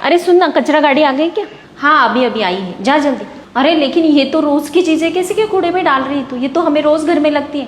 अरे सुन ना, कचरा गाड़ी आ गई क्या? हाँ अभी अभी आई है, जा जल्दी। अरे लेकिन ये तो रोज की चीजें कैसे के कूड़े में डाल रही है तू? ये तो हमें रोज घर में लगती है।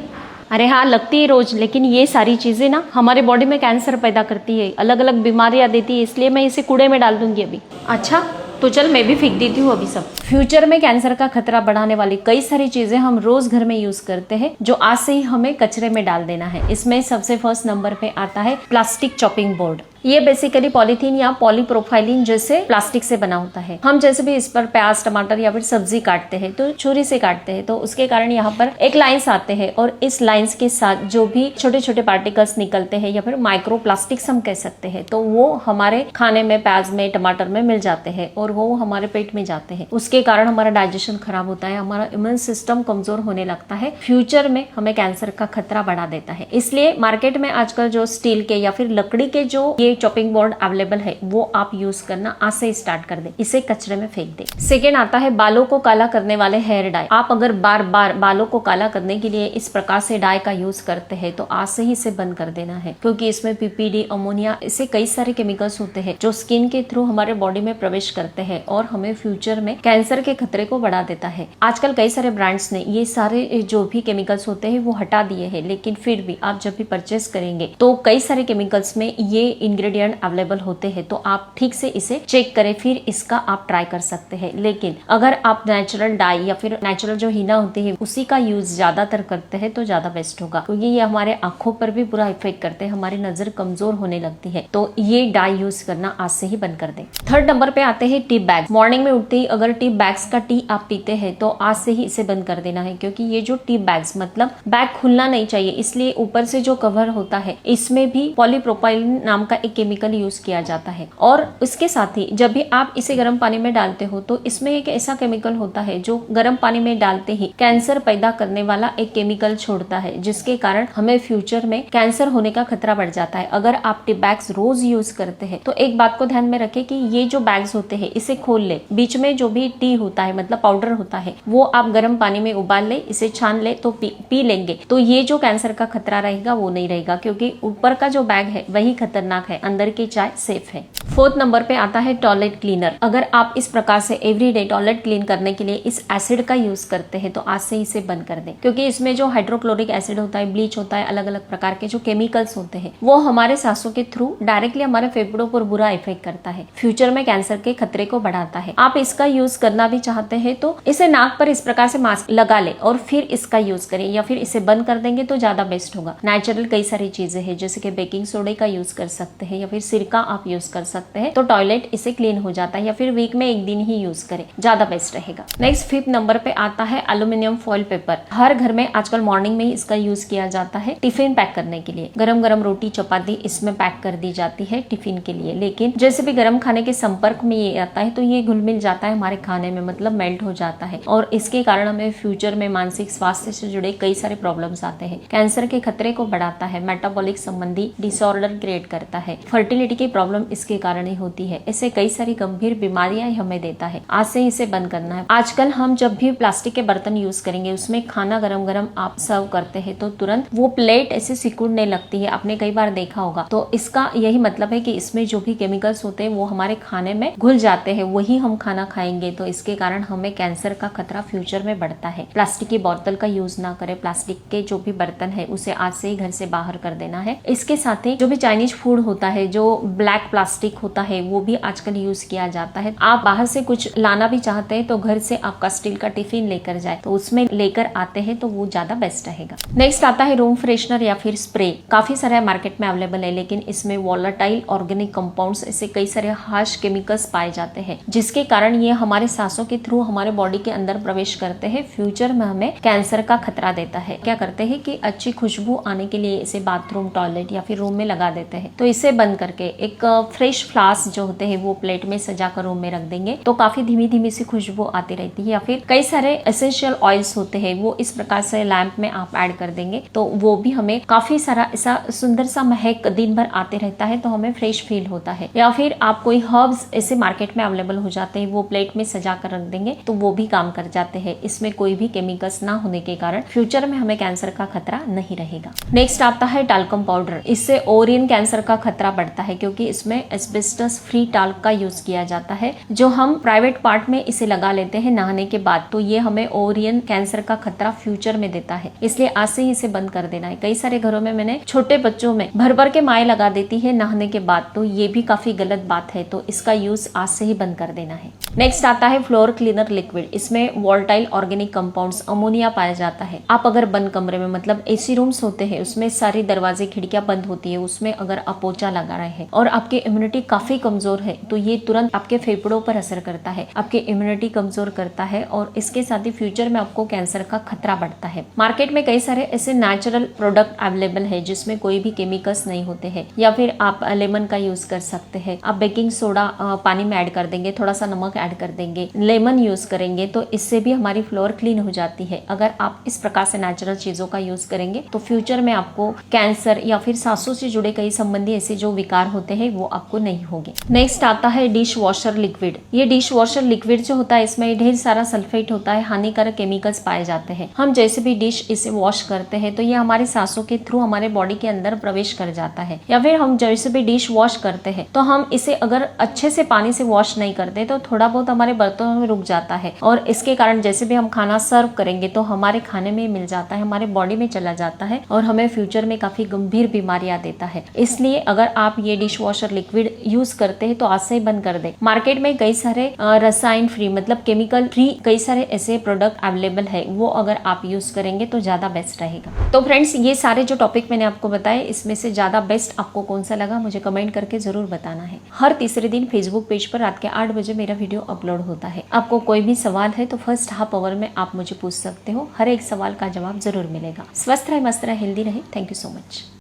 अरे हाँ लगती है रोज, लेकिन ये सारी चीजें ना हमारे बॉडी में कैंसर पैदा करती है, अलग अलग बीमारियां देती है, इसलिए मैं इसे कूड़े में डाल दूंगी अभी। अच्छा तो चल मैं भी फेंक देती हूँ अभी सब। फ्यूचर में कैंसर का खतरा बढ़ाने वाली कई सारी चीजें हम रोज घर में यूज करते हैं, जो आज से ही हमें कचरे में डाल देना है। इसमें सबसे फर्स्ट नंबर पे आता है प्लास्टिक चॉपिंग बोर्ड। ये बेसिकली पॉलीथीन या पॉलीप्रोफाइलिन जैसे प्लास्टिक से बना होता है। हम जैसे भी इस पर प्याज टमाटर या फिर सब्जी काटते हैं तो छुरी से काटते हैं, तो उसके कारण यहाँ पर एक लाइंस आते हैं और इस लाइंस के साथ जो भी छोटे छोटे पार्टिकल्स निकलते हैं या फिर माइक्रो प्लास्टिक्स हम कह सकते हैं, तो वो हमारे खाने में प्याज में टमाटर में मिल जाते हैं और वो हमारे पेट में जाते हैं। उसके कारण हमारा डाइजेशन खराब होता है, हमारा इम्यून सिस्टम कमजोर होने लगता है, फ्यूचर में हमें कैंसर का खतरा बढ़ा देता है। इसलिए मार्केट में आजकल जो स्टील के या फिर लकड़ी के जो ये चॉपिंग बोर्ड अवेलेबल है वो आप यूज करना आज से स्टार्ट कर दे, इसे कचरे में फेंक दे। सेकेंड आता है बालों को काला करने वाले हेयर डाई। आप अगर बार बार बालों को काला करने के लिए इस प्रकार से डाई का यूज करते हैं तो आज से ही इसे बंद कर देना है, क्योंकि इसमें पीपीडी, अमोनिया, इससे कई सारे केमिकल्स होते हैं जो स्किन के थ्रू हमारे बॉडी में प्रवेश करते हैं और हमें फ्यूचर में कैंसर के खतरे को बढ़ा देता है। आजकल कई सारे ब्रांड्स ने ये सारे जो भी केमिकल्स होते हैं वो हटा दिए हैं, लेकिन फिर भी आप जब भी परचेस करेंगे तो कई सारे केमिकल्स में ये इंग्रेडिएंट अवेलेबल होते हैं, तो आप ठीक से इसे चेक करें, फिर इसका आप ट्राई कर सकते हैं। लेकिन अगर आप नेचुरल डाई या फिर नेचुरल जो हीना होती है उसी का यूज ज्यादातर करते हैं तो ज्यादा बेस्ट होगा, क्योंकि ये हमारे आंखों पर भी बुरा इफेक्ट करते हैं, हमारी नजर कमजोर होने लगती है। तो ये डाई यूज करना आज से ही बंद कर दें। थर्ड नंबर पे आते हैं टी बैग। मॉर्निंग में उठते ही अगर टी बैग्स का टी आप पीते हैं तो आज से ही इसे बंद कर देना है, क्योंकि ये जो टी बैग्स मतलब बैग खुलना नहीं चाहिए, इसलिए ऊपर से जो कवर होता है इसमें भी पॉलीप्रोपाइलिन नाम का एक केमिकल यूज किया जाता है। और इसके साथ ही जब भी आप इसे गर्म पानी में डालते हो तो इसमें एक ऐसा केमिकल होता है जो गर्म पानी में डालते ही कैंसर पैदा करने वाला एक केमिकल छोड़ता है, जिसके कारण हमें फ्यूचर में कैंसर होने का खतरा बढ़ जाता है। अगर आप टी बैग्स रोज यूज करते हैं तो एक बात को ध्यान में रखें कि ये जो बैग्स होते हैं इसे खोल ले, बीच में जो भी टी होता है मतलब पाउडर होता है वो आप गर्म पानी में उबाल ले, इसे छान ले तो पी लेंगे, तो ये जो कैंसर का खतरा रहेगा वो नहीं रहेगा, क्योंकि ऊपर का जो बैग है वही खतरनाक है, अंदर की चाय सेफ है। फोर्थ नंबर पे आता है टॉयलेट क्लीनर। अगर आप इस प्रकार से एवरीडे टॉयलेट क्लीन करने के लिए इस एसिड का यूज करते हैं तो आज से इसे बंद कर दें, क्योंकि इसमें जो हाइड्रोक्लोरिक एसिड होता है, ब्लीच होता है, अलग अलग प्रकार के जो केमिकल्स होते हैं वो हमारे सांसों के थ्रू डायरेक्टली हमारे फेफड़ों पर बुरा इफेक्ट करता है, फ्यूचर में कैंसर के खतरे को बढ़ाता है। आप इसका यूज करना भी चाहते हैं तो इसे नाक पर इस प्रकार से मास्क लगा ले और फिर इसका यूज करें, या फिर इसे बंद कर देंगे तो ज्यादा बेस्ट होगा। नेचुरल कई सारी चीजें हैं, जैसे कि बेकिंग सोडे का यूज कर सकते हैं या फिर सिरका आप यूज कर सकते हैं, तो टॉयलेट इसे क्लीन हो जाता है, या फिर वीक में एक दिन ही यूज करें, ज्यादा बेस्ट रहेगा। नेक्स्ट फिफ्थ नंबर पे आता है एल्यूमिनियम फॉइल पेपर। हर घर में आजकल मॉर्निंग में ही इसका यूज किया जाता है टिफिन पैक करने के लिए। गरम गरम रोटी चपाती इसमें पैक कर दी जाती है टिफिन के लिए, लेकिन जैसे भी गरम खाने के संपर्क में ये आता है तो ये घुल मिल जाता है हमारे खाने में, मतलब मेल्ट हो जाता है, और इसके कारण हमें फ्यूचर में मानसिक स्वास्थ्य से जुड़े कई सारे प्रॉब्लम्स आते हैं, कैंसर के खतरे को बढ़ाता है, मेटाबॉलिक संबंधी डिसऑर्डर क्रिएट करता है, फर्टिलिटी की प्रॉब्लम इसके कारण ही होती है, ऐसे कई सारी गंभीर बीमारियां हमें देता है। आज से इसे बंद करना है। आजकल हम जब भी प्लास्टिक के बर्तन यूज करेंगे उसमें खाना गरम गरम आप सर्व करते हैं तो तुरंत वो प्लेट ऐसे सिकुड़ने लगती है, आपने कई बार देखा होगा। तो इसका यही मतलब है कि इसमें जो भी केमिकल्स होते हैं वो हमारे खाने में घुल जाते हैं, वही हम खाना खाएंगे, तो इसके कारण हमें कैंसर का खतरा फ्यूचर में बढ़ता है। प्लास्टिक की बोतल का यूज ना करें, प्लास्टिक के जो भी बर्तन है उसे आज से ही घर से बाहर कर देना है। इसके साथ ही जो भी चाइनीज फूड होता है, जो ब्लैक प्लास्टिक होता है वो भी आजकल यूज किया जाता है। आप बाहर से कुछ लाना भी चाहते हैं तो घर से आपका स्टील का टिफिन लेकर जाए, तो उसमें लेकर आते हैं तो वो ज्यादा बेस्ट रहेगा। नेक्स्ट आता है रूम फ्रेशनर या फिर स्प्रे। काफी सारे मार्केट में अवेलेबल है, लेकिन इसमें वॉलेटाइल ऑर्गेनिक कंपाउंड्स, ऐसे कई सारे हार्श केमिकल्स पाए जाते हैं, जिसके कारण ये हमारे सांसों के थ्रू हमारे बॉडी के अंदर प्रवेश करते हैं, फ्यूचर में हमें कैंसर का खतरा देता है। क्या करते हैं कि अच्छी खुशबू आने के लिए इसे बाथरूम, टॉयलेट या फिर रूम में लगा देते हैं, तो इसे बंद करके एक फ्रेश फ्लावर्स जो होते हैं वो प्लेट में सजा कर रूम में रख देंगे तो काफी धीमी धीमी सी खुशबू आती रहती है। या फिर कई सारे एसेंशियल ऑयल्स होते हैं वो इस प्रकार से लैंप में आप ऐड कर देंगे तो वो भी हमें काफी सारा ऐसा सुंदर सा महक दिन भर आते रहता है, तो हमें फ्रेश फील होता है। या फिर आप कोई हर्ब्स ऐसे मार्केट में अवेलेबल हो जाते हैं वो प्लेट में सजा कर रख देंगे तो वो भी काम कर जाते हैं। इसमें कोई भी केमिकल्स ना होने के कारण फ्यूचर में हमें कैंसर का खतरा नहीं रहेगा। नेक्स्ट आता है टाल्कम पाउडर। इससे ओरियन कैंसर का खतरा खतरा बढ़ता है, क्योंकि इसमें एस्बेस्टस फ्री टाल्क का यूज किया जाता है, जो हम प्राइवेट पार्ट में इसे लगा लेते हैं नहाने के बाद, तो ये हमें ओवरियन कैंसर का खतरा फ्यूचर में देता है। इसलिए आज से ही इसे बंद कर देना है। कई सारे घरों में मैंने छोटे बच्चों में भर भर के माएँ लगा देती है नहाने के बाद, तो ये भी काफी गलत बात है, तो इसका यूज आज से ही बंद कर देना है। नेक्स्ट आता है फ्लोर क्लीनर लिक्विड। इसमें वोलेटाइल ऑर्गेनिक कंपाउंड्स अमोनिया पाया जाता है। आप अगर बंद कमरे में, मतलब एसी रूम्स होते हैं, उसमें सारी दरवाजे खिड़कियां बंद होती है, उसमें अगर आप पोछा लगा रहे हैं और आपकी इम्यूनिटी काफी कमजोर है, तो ये तुरंत आपके फेफड़ों पर असर करता है, आपकी इम्यूनिटी कमजोर करता है, और इसके साथ ही फ्यूचर में आपको कैंसर का खतरा बढ़ता है। मार्केट में कई सारे ऐसे नेचुरल प्रोडक्ट अवेलेबल है जिसमें कोई भी केमिकल्स नहीं होते हैं, या फिर आप लेमन का यूज कर सकते हैं। आप बेकिंग सोडा पानी में ऐड कर देंगे, थोड़ा सा नमक ऐड कर देंगे, लेमन यूज करेंगे, तो इससे भी हमारी फ्लोर क्लीन हो जाती है। अगर आप इस प्रकार से नेचुरल चीजों का यूज करेंगे तो फ्यूचर में आपको कैंसर या फिर सांसों से जुड़े कई संबंधी ऐसे जो विकार होते हैं वो आपको नहीं होंगे। नेक्स्ट आता है डिश वॉशर लिक्विड। ये डिश वॉशर लिक्विड जो होता है, इसमें ढेर सारा सल्फेट होता है, हानिकारक केमिकल्स पाए जाते हैं। हम जैसे भी डिश इसे वॉश करते हैं तो ये हमारे सांसों के थ्रू हमारे बॉडी के अंदर प्रवेश कर जाता है, या फिर हम जैसे भी डिश वॉश करते हैं तो हम इसे अगर अच्छे से पानी से वॉश नहीं करते तो थोड़ा बहुत हमारे बर्तनों में रुक जाता है, और इसके कारण जैसे भी हम खाना सर्व करेंगे तो हमारे खाने में मिल जाता है, हमारे बॉडी में चला जाता है, और हमें फ्यूचर में काफी गंभीर बीमारियां देता है। इसलिए अगर आप ये डिश वॉशर लिक्विड यूज करते हैं तो आज से ही बंद कर दे। मार्केट में कई सारे रसायन फ्री, मतलब केमिकल फ्री कई सारे ऐसे प्रोडक्ट अवेलेबल है, वो अगर आप यूज करेंगे तो ज्यादा बेस्ट रहेगा। तो फ्रेंड्स, ये सारे जो टॉपिक मैंने आपको बताए, इसमें से ज्यादा बेस्ट आपको कौन सा लगा मुझे कमेंट करके जरूर बताना है। हर तीसरे दिन फेसबुक पेज पर रात के 8 बजे मेरा वीडियो अपलोड होता है। आपको कोई भी सवाल है तो फर्स्ट हाफ आवर में आप मुझे पूछ सकते हो, हर एक सवाल का जवाब जरूर मिलेगा। स्वस्थ रहे, मस्त रहे, हेल्दी रहे। Thank you so much.